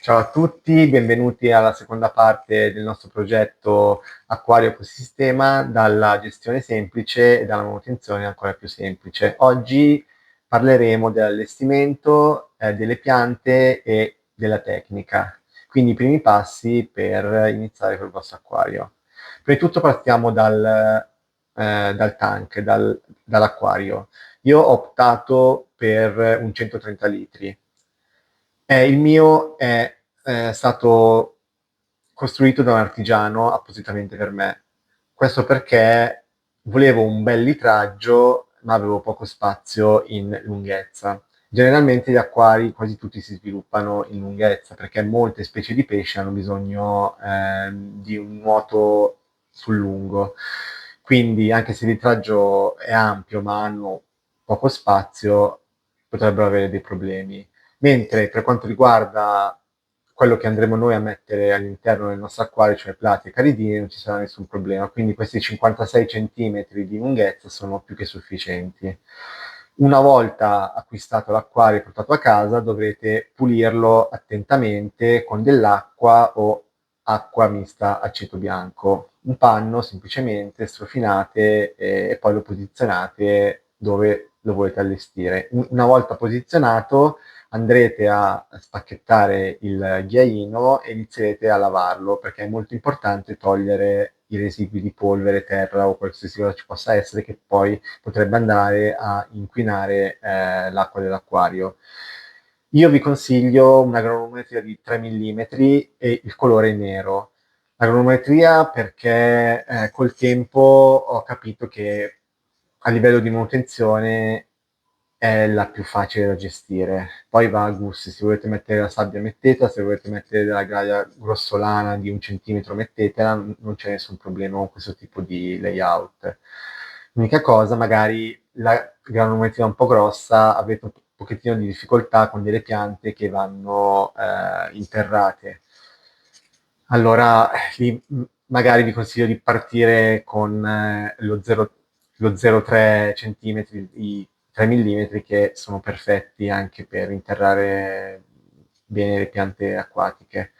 Ciao a tutti, benvenuti alla seconda parte del nostro progetto Acquario Ecosistema, dalla gestione semplice e dalla manutenzione ancora più semplice. Oggi parleremo dell'allestimento, delle piante e della tecnica, quindi i primi passi per iniziare col vostro acquario. Prima di tutto partiamo dal tank, dall'acquario. Io ho optato per un 130 litri. Il mio è stato costruito da un artigiano appositamente per me. Questo perché volevo un bel litraggio, ma avevo poco spazio in lunghezza. Generalmente gli acquari quasi tutti si sviluppano in lunghezza perché molte specie di pesci hanno bisogno di un nuoto sul lungo. Quindi anche se il litraggio è ampio ma hanno poco spazio, potrebbero avere dei problemi. Mentre per quanto riguarda quello che andremo noi a mettere all'interno del nostro acquario, cioè plati e caridini, non ci sarà nessun problema. Quindi questi 56 centimetri di lunghezza sono più che sufficienti. Una volta acquistato l'acquario e portato a casa, dovrete pulirlo attentamente con dell'acqua o acqua mista aceto bianco. Un panno semplicemente strofinate e poi lo posizionate dove lo volete allestire. Una volta posizionato, andrete a spacchettare il ghiaino e inizierete a lavarlo perché è molto importante togliere i residui di polvere, terra o qualsiasi cosa ci possa essere che poi potrebbe andare a inquinare l'acqua dell'acquario. Io vi consiglio una granulometria di 3 mm e il colore nero. La granulometria perché col tempo ho capito che a livello di manutenzione è la più facile da gestire. Poi va a gusti, se volete mettere la sabbia mettetela, se volete mettere della graglia grossolana di 1 centimetro mettetela, non c'è nessun problema con questo tipo di layout. L'unica cosa, magari la granulometria un po' grossa, avete un pochettino di difficoltà con delle piante che vanno interrate. Allora, lì magari vi consiglio di partire con lo 0,3 centimetri, i 3 millimetri che sono perfetti anche per interrare bene le piante acquatiche.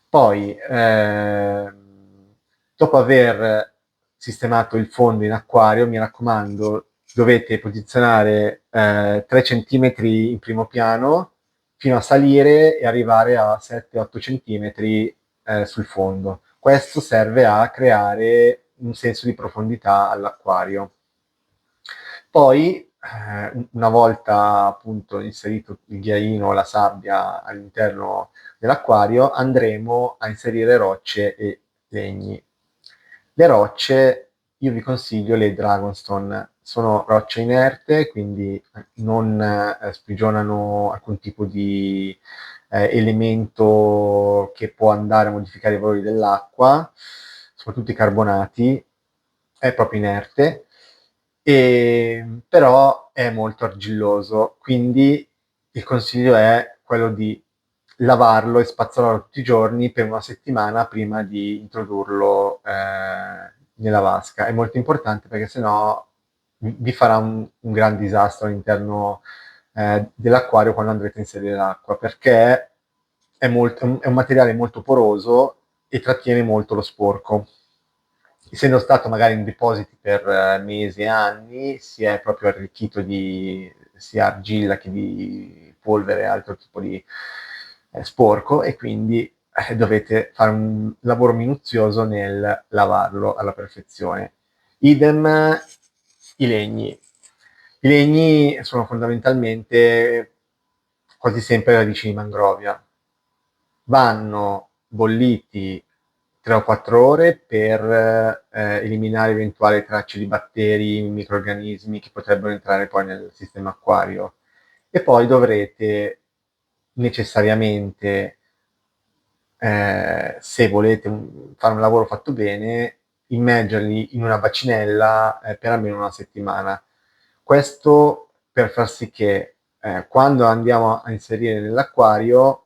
Poi, dopo aver sistemato il fondo in acquario, mi raccomando, dovete posizionare 3 centimetri in primo piano fino a salire e arrivare a 7-8 centimetri sul fondo. Questo serve a creare un senso di profondità all'acquario. Poi, una volta appunto inserito il ghiaino o la sabbia all'interno dell'acquario, andremo a inserire rocce e legni. Le rocce, io vi consiglio le Dragonstone, sono rocce inerte, quindi non sprigionano alcun tipo di elemento che può andare a modificare i valori dell'acqua, soprattutto i carbonati, è proprio inerte, però è molto argilloso, quindi il consiglio è quello di lavarlo e spazzolarlo tutti i giorni per una settimana prima di introdurlo nella vasca. È molto importante perché sennò vi farà un gran disastro all'interno dell'acquario quando andrete a inserire l'acqua, perché è un materiale molto poroso e trattiene molto lo sporco. Essendo stato magari in depositi per mesi e anni, si è proprio arricchito di sia argilla che di polvere e altro tipo di sporco e quindi dovete fare un lavoro minuzioso nel lavarlo alla perfezione. Idem i legni. I legni sono fondamentalmente quasi sempre radici di mangrovia. Vanno bolliti 3 o 4 ore per eliminare eventuali tracce di batteri, microrganismi che potrebbero entrare poi nel sistema acquario. E poi dovrete necessariamente, se volete fare un lavoro fatto bene, immergerli in una bacinella per almeno una settimana. Questo per far sì che quando andiamo a inserire nell'acquario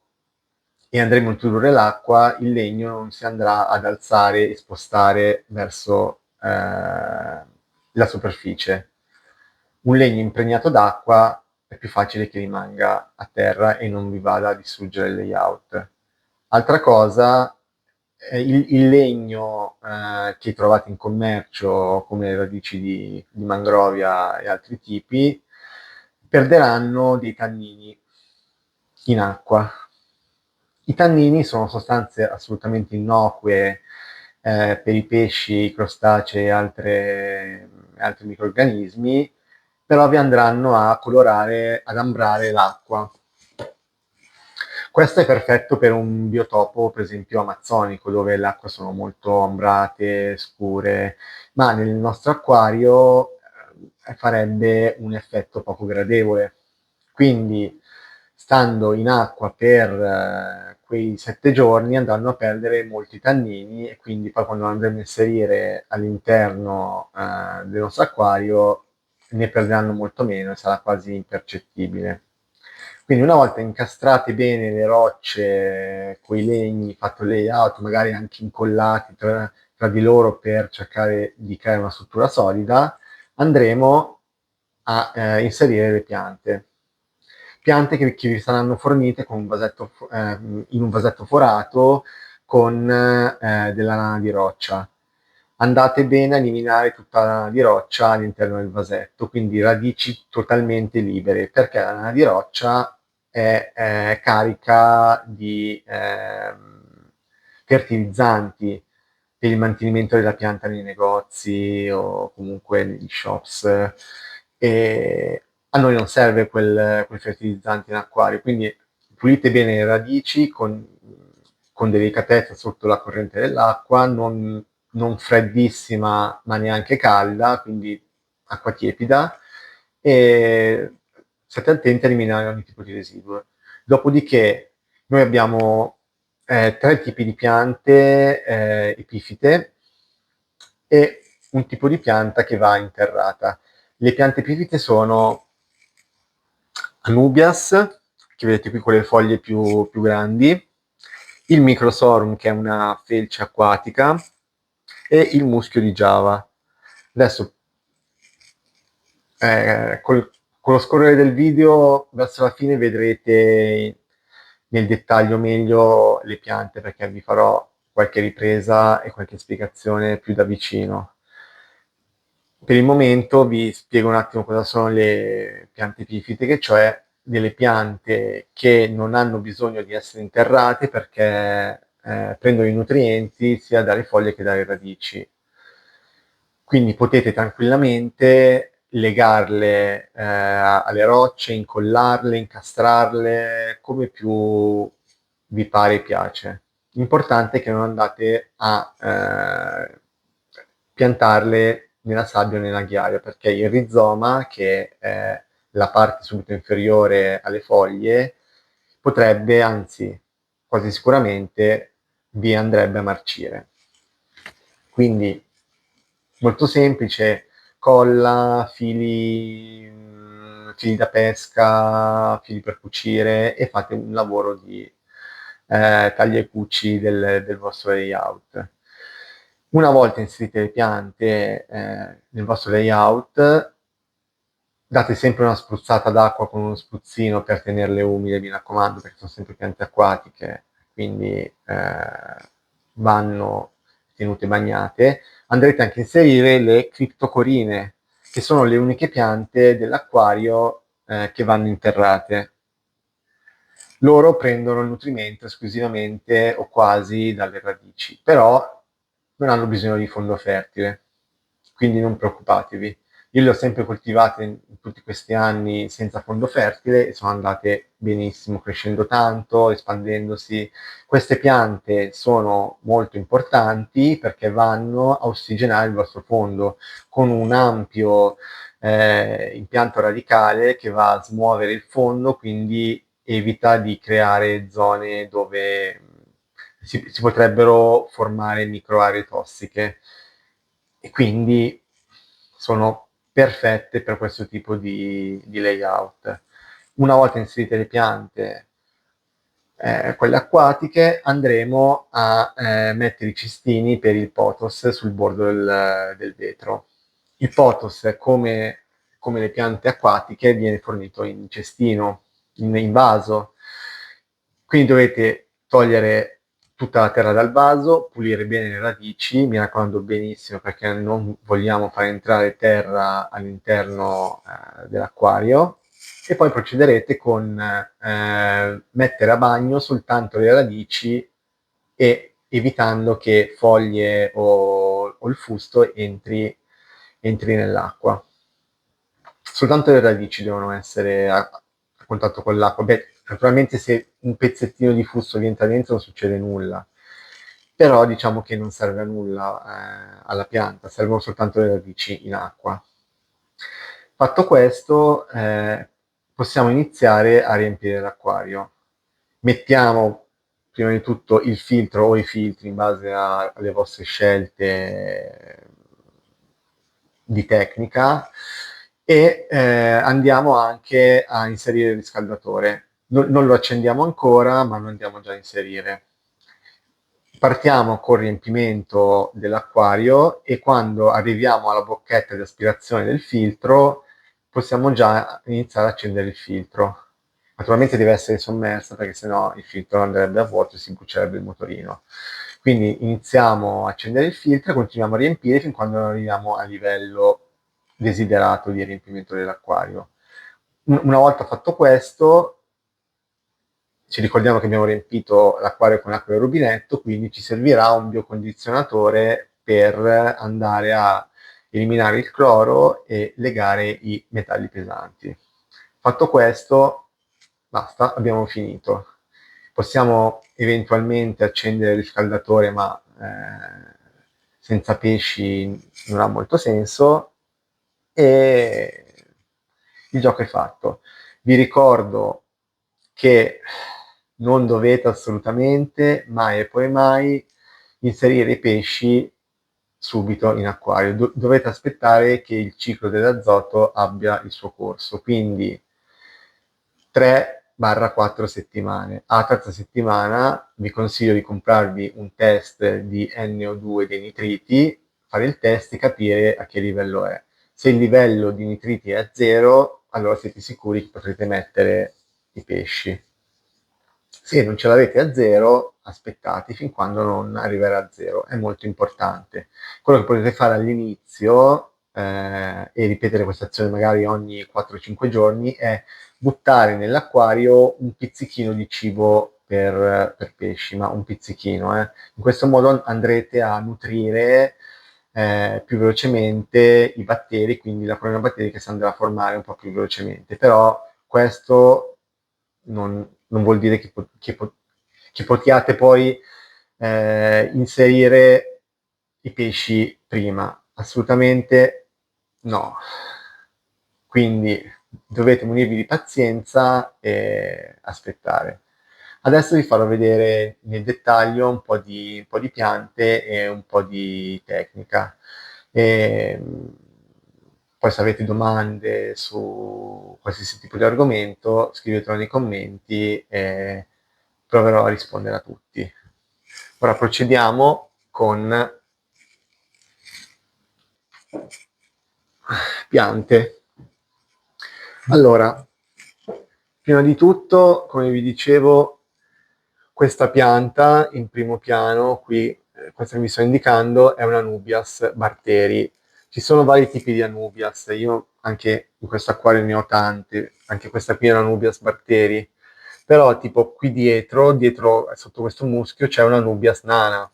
e andremo a introdurre l'acqua, il legno non si andrà ad alzare e spostare verso la superficie. Un legno impregnato d'acqua è più facile che rimanga a terra e non vi vada a distruggere il layout. Altra cosa, il legno che trovate in commercio, come le radici di mangrovia e altri tipi, perderanno dei tannini in acqua. I tannini sono sostanze assolutamente innocue per i pesci, i crostacei e altri microrganismi, però vi andranno a colorare, ad ambrare l'acqua. Questo è perfetto per un biotopo, per esempio, amazzonico, dove le acque sono molto ambrate, scure, ma nel nostro acquario farebbe un effetto poco gradevole. Quindi, stando in acqua per quei 7 giorni, andranno a perdere molti tannini e quindi poi quando andremo a inserire all'interno del nostro acquario ne perderanno molto meno e sarà quasi impercettibile. Quindi una volta incastrate bene le rocce, quei legni, fatto il layout, magari anche incollati tra di loro per cercare di creare una struttura solida, andremo a inserire le piante. Piante che vi saranno fornite con un vasetto, in un vasetto forato con della lana di roccia. Andate bene a eliminare tutta la lana di roccia all'interno del vasetto, quindi radici totalmente libere, perché la lana di roccia è carica di fertilizzanti per il mantenimento della pianta nei negozi o comunque negli shops. E a noi non serve quel fertilizzante in acquario, quindi pulite bene le radici con delicatezza sotto la corrente dell'acqua, non freddissima ma neanche calda, quindi acqua tiepida, e state attenti a eliminare ogni tipo di residuo. Dopodiché noi abbiamo 3 tipi di piante epifite e un tipo di pianta che va interrata. Le piante epifite sono Anubias, che vedete qui con le foglie più grandi, il Microsorum, che è una felce acquatica, e il muschio di Java. Adesso, con lo scorrere del video, verso la fine vedrete nel dettaglio meglio le piante, perché vi farò qualche ripresa e qualche spiegazione più da vicino. Per il momento vi spiego un attimo cosa sono le piante epifite, cioè delle piante che non hanno bisogno di essere interrate perché prendono i nutrienti sia dalle foglie che dalle radici. Quindi potete tranquillamente legarle alle rocce, incollarle, incastrarle, come più vi pare e piace. L'importante è che non andate a piantarle nella sabbia o nella ghiaia, perché il rizoma, che è la parte subito inferiore alle foglie, potrebbe, anzi quasi sicuramente, vi andrebbe a marcire. Quindi molto semplice, colla, fili da pesca, fili per cucire e fate un lavoro di taglia e cuci del vostro layout. Una volta inserite le piante nel vostro layout, date sempre una spruzzata d'acqua con uno spruzzino per tenerle umide, mi raccomando, perché sono sempre piante acquatiche, quindi vanno tenute bagnate. Andrete anche a inserire le criptocorine, che sono le uniche piante dell'acquario che vanno interrate. Loro prendono il nutrimento esclusivamente o quasi dalle radici, però non hanno bisogno di fondo fertile, quindi non preoccupatevi. Io le ho sempre coltivate in tutti questi anni senza fondo fertile e sono andate benissimo, crescendo tanto, espandendosi. Queste piante sono molto importanti perché vanno a ossigenare il vostro fondo con un ampio impianto radicale che va a smuovere il fondo, quindi evita di creare zone dove si potrebbero formare microaree tossiche e quindi sono perfette per questo tipo di layout. Una volta inserite le piante, quelle acquatiche, andremo a mettere i cestini per il pothos sul bordo del vetro. Il pothos, come come le piante acquatiche, viene fornito in cestino, in vaso. Quindi dovete togliere tutta la terra dal vaso, pulire bene le radici, mi raccomando benissimo perché non vogliamo far entrare terra all'interno dell'acquario, e poi procederete con mettere a bagno soltanto le radici e evitando che foglie o il fusto entri nell'acqua. Soltanto le radici devono essere a contatto con l'acqua. Beh, naturalmente se un pezzettino di fusto vi entra dentro non succede nulla, però diciamo che non serve a nulla alla pianta, servono soltanto le radici in acqua. Fatto questo, possiamo iniziare a riempire l'acquario. Mettiamo prima di tutto il filtro o i filtri in base alle vostre scelte di tecnica, e andiamo anche a inserire il riscaldatore. Non lo accendiamo ancora, ma lo andiamo già a inserire. Partiamo col riempimento dell'acquario e quando arriviamo alla bocchetta di aspirazione del filtro possiamo già iniziare ad accendere il filtro. Naturalmente deve essere sommersa perché sennò il filtro andrebbe a vuoto e si brucierebbe il motorino. Quindi iniziamo a accendere il filtro e continuiamo a riempire fin quando non arriviamo al livello desiderato di riempimento dell'acquario. Una volta fatto questo, ci ricordiamo che abbiamo riempito l'acquario con acqua del rubinetto, quindi ci servirà un biocondizionatore per andare a eliminare il cloro e legare i metalli pesanti. Fatto questo, basta, abbiamo finito. Possiamo eventualmente accendere il riscaldatore, ma senza pesci non ha molto senso, e il gioco è fatto. Vi ricordo che non dovete assolutamente, mai e poi mai, inserire i pesci subito in acquario. Dovete aspettare che il ciclo dell'azoto abbia il suo corso, quindi 3-4 settimane. Alla terza settimana vi consiglio di comprarvi un test di NO2 dei nitriti, fare il test e capire a che livello è. Se il livello di nitriti è a 0, allora siete sicuri che potrete mettere i pesci. Se non ce l'avete a 0, aspettate fin quando non arriverà a 0, è molto importante. Quello che potete fare all'inizio, e ripetere questa azione magari ogni 4-5 giorni, è buttare nell'acquario un pizzichino di cibo per pesci, ma un pizzichino. In questo modo andrete a nutrire più velocemente i batteri, quindi la colonia batterica si andrà a formare un po' più velocemente. Però questo non vuol dire che possiate poi inserire i pesci prima. Assolutamente no. Quindi dovete munirvi di pazienza e aspettare. Adesso vi farò vedere nel dettaglio un po' di piante e un po' di tecnica. E, poi se avete domande su qualsiasi tipo di argomento, scrivetelo nei commenti e proverò a rispondere a tutti. Ora procediamo con piante. Allora, prima di tutto, come vi dicevo, questa pianta in primo piano, qui, questa che vi sto indicando, è una Anubias barteri. Ci sono vari tipi di Anubias, io anche in questo acquario ne ho tante, anche questa qui è una Anubias barteri, però tipo qui dietro sotto questo muschio c'è una Anubias nana,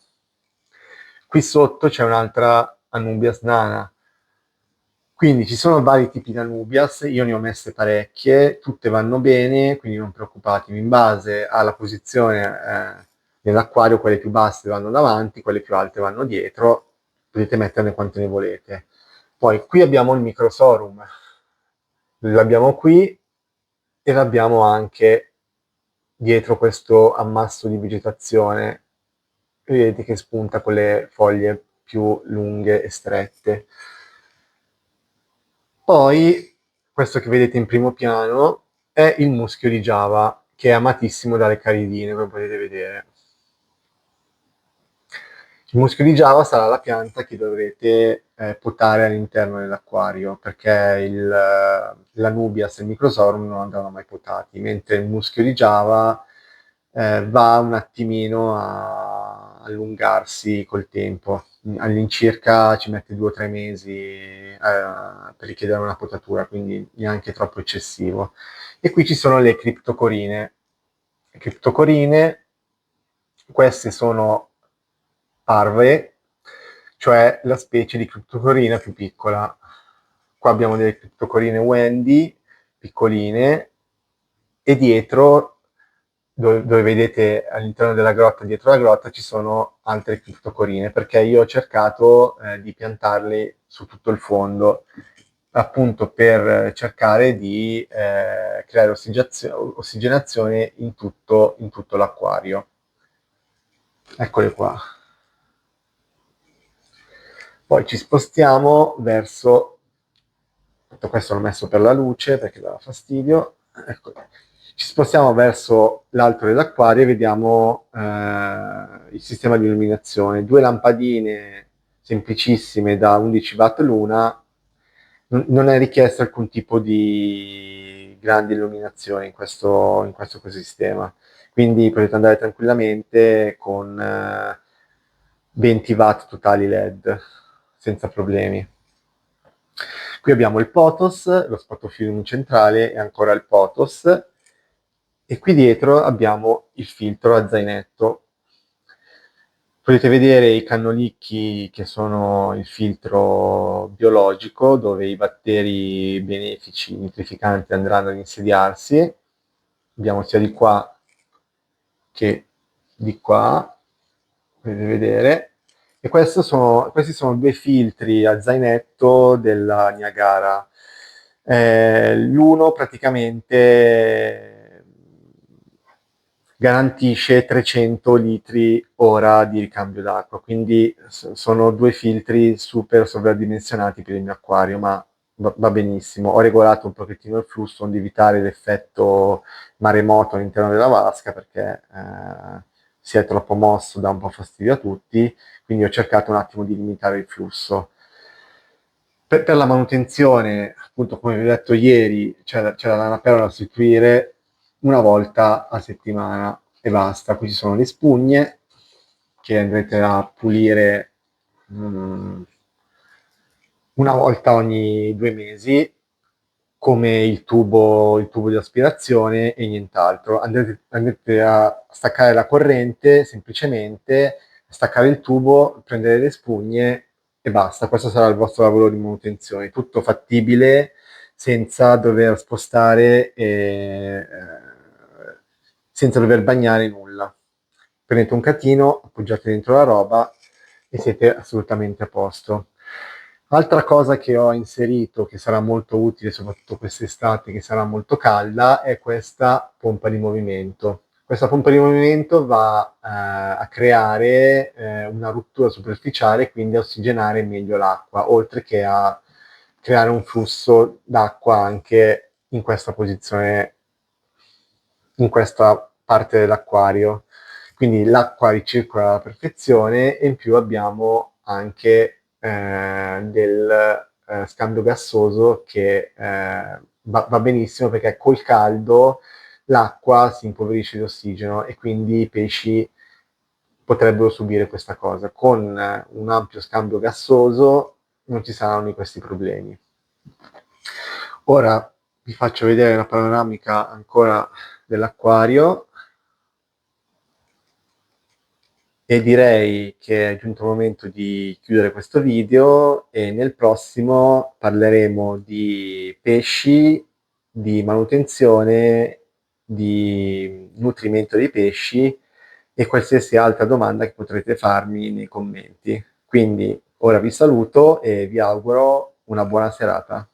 qui sotto c'è un'altra Anubias nana. Quindi ci sono vari tipi di Anubias, io ne ho messe parecchie, tutte vanno bene, quindi non preoccupatevi. In base alla posizione nell'acquario, quelle più basse vanno davanti, quelle più alte vanno dietro, potete metterne quante ne volete. Poi qui abbiamo il Microsorum, l'abbiamo qui e l'abbiamo anche dietro questo ammasso di vegetazione. Vedete che spunta con le foglie più lunghe e strette. Poi, questo che vedete in primo piano è il muschio di Java, che è amatissimo dalle caridine, come potete vedere. Il muschio di Java sarà la pianta che dovrete potare all'interno dell'acquario, perché l'Anubias e il Microsorum non andranno mai potati, mentre il muschio di Java va un attimino a allungarsi col tempo. All'incirca ci mette 2 o 3 mesi per richiedere una potatura, quindi neanche troppo eccessivo. E qui ci sono le criptocorine. Le criptocorine, queste sono parve, cioè la specie di criptocorina più piccola. Qua abbiamo delle criptocorine Wendy, piccoline, e dietro, dove vedete all'interno della grotta, dietro la grotta, ci sono altre criptocorine, perché io ho cercato di piantarle su tutto il fondo, appunto per cercare di creare ossigenazione in tutto l'acquario. Eccole qua. Poi ci spostiamo verso, tutto questo l'ho messo per la luce perché dava fastidio, ecco. Ci spostiamo verso l'alto dell'acquario e vediamo il sistema di illuminazione. 2 lampadine semplicissime da 11 watt l'una, non è richiesto alcun tipo di grande illuminazione in questo ecosistema, quindi potete andare tranquillamente con 20 watt totali LED senza problemi. Qui abbiamo il potos, lo spotofilm centrale e ancora il potos, e qui dietro abbiamo il filtro a zainetto. Potete vedere i cannolicchi che sono il filtro biologico dove i batteri benefici nitrificanti andranno ad insediarsi. Abbiamo sia di qua che di qua, potete vedere. E questi sono 2 filtri a zainetto della Niagara. L'uno praticamente garantisce 300 litri ora di ricambio d'acqua, quindi sono 2 filtri super sovradimensionati per il mio acquario, ma va benissimo. Ho regolato un pochettino il flusso onde evitare l'effetto maremoto all'interno della vasca, perché si è troppo mosso, dà un po' fastidio a tutti, quindi ho cercato un attimo di limitare il flusso. Per la manutenzione, appunto, come vi ho detto ieri, c'è la lana da sostituire una volta a settimana e basta. Qui ci sono le spugne che andrete a pulire una volta ogni 2 mesi, come il tubo di aspirazione e nient'altro. Andrete a staccare la corrente, semplicemente, staccare il tubo, prendere le spugne e basta. Questo sarà il vostro lavoro di manutenzione. Tutto fattibile, senza dover spostare senza dover bagnare nulla. Prendete un catino, appoggiate dentro la roba e siete assolutamente a posto. Altra cosa che ho inserito, che sarà molto utile soprattutto quest'estate, che sarà molto calda, è questa pompa di movimento. Questa pompa di movimento va a creare una rottura superficiale, quindi a ossigenare meglio l'acqua, oltre che a creare un flusso d'acqua anche in questa posizione, in questa parte dell'acquario. Quindi l'acqua ricircola alla perfezione e in più abbiamo anche del scambio gassoso che va benissimo, perché col caldo l'acqua si impoverisce di ossigeno e quindi i pesci potrebbero subire questa cosa. Con un ampio scambio gassoso non ci saranno questi problemi. Ora vi faccio vedere una panoramica ancora dell'acquario e direi che è giunto il momento di chiudere questo video, e nel prossimo parleremo di pesci, di manutenzione, di nutrimento dei pesci e qualsiasi altra domanda che potrete farmi nei commenti. Quindi ora vi saluto e vi auguro una buona serata.